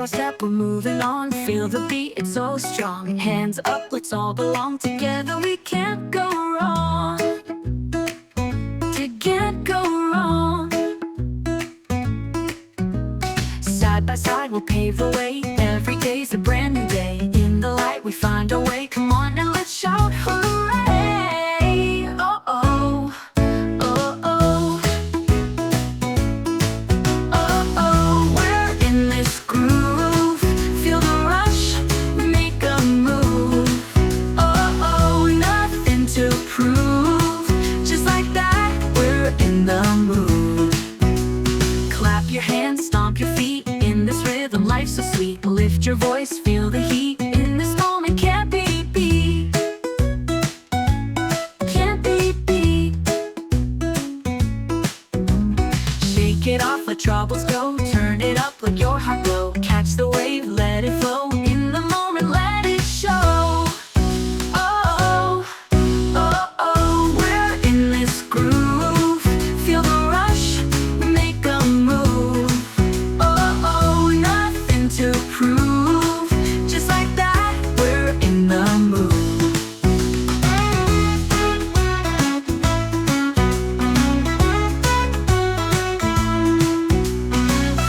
by step, we're moving on. Feel the beat, it's so strong. Hands up, let's all belong. Together we can't go wrong. You can't go wrong. Side by side, we'll pave the way. Every day's a brand new day. In the light, we find our way. Come on and let's shout hooray! Oh, oh. Oh, oh. Oh, oh. We're in this groove. Feel the rush, make a move. Oh, oh. Nothing to prove. Just like that, we're in the mood. Clap your hands, stomp your feet. In this rhythm, life's so sweet. Lift your voice, feel the heat. In this moment, can't be beat. Can't be beat. Shake it off, let troubles go. Turn it up, let your heart glow. Catch the wave, let it flow. In the moment, let it show. Oh, oh, oh, we're in this groove. Feel the rush, make a move. Oh, oh, nothing to prove. Just like that, we're in the mood.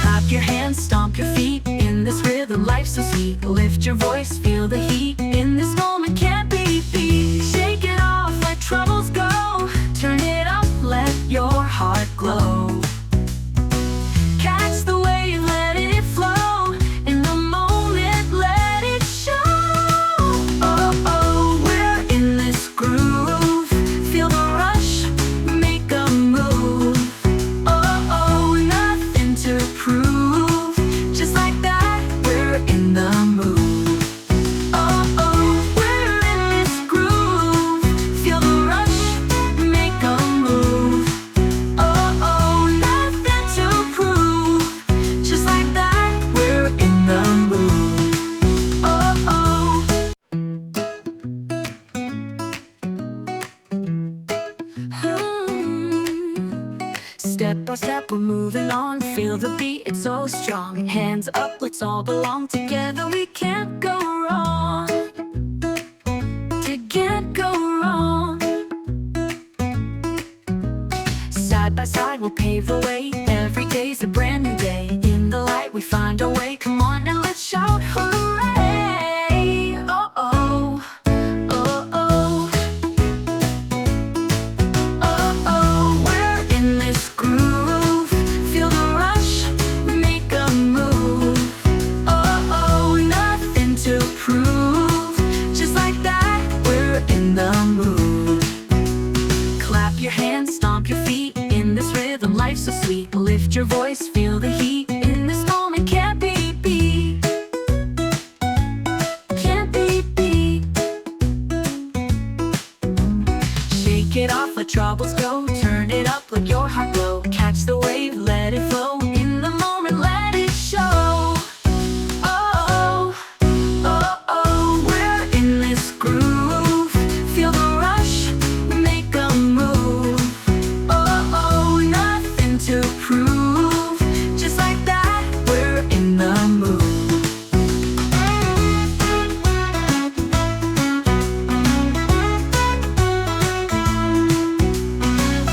Clap your hands, stomp your feet. In this rhythm, life's so sweet. Lift your voice, feel the heat. In this moment, can't be beat. Shake it off, let troubles go. Turn it up, let your heart glow. Catch the wave, let it flow. In the moment, let it show. Oh, oh, we're in this groove. Feel the rush, make a move. Oh, oh, nothing to prove. Just like that, we're in the mood. Oh, oh, we're in this groove. Feel the rush, make a move. Oh, oh, nothing to prove. Just like that, we're in the mood. Oh, oh. Step by step, we're moving on. Feel the beat, it's so strong. Hands up, let's all belong. Together we can't go wrong. You can't go wrong. Side by side, we'll pave the way. Every day's a brand new day. In the light, we find our way. Come on and let's shout hooray! Oh, oh. Oh, oh. Oh, oh. We're in this groove. Feel the rush, make a move. Oh, oh. Nothing to prove. Just like that, we're in the mood. Clap your hands, stomp your feet. In this rhythm, life's so sweet. Lift your voice, feel the heat. In this moment, can't be beat. Can't be beat. Shake it off, let troubles go. Turn it up, let your heart glow. Catch the wave, let it flow. In the moment, let it show. Oh, oh, oh, we're in this groove. Feel the rush, make a move. Oh, oh, nothing to prove. Just like that, we're in the mood.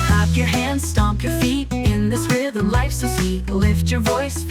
Clap your hands, stomp your feet. In this rhythm, life's so sweet. Lift your voice,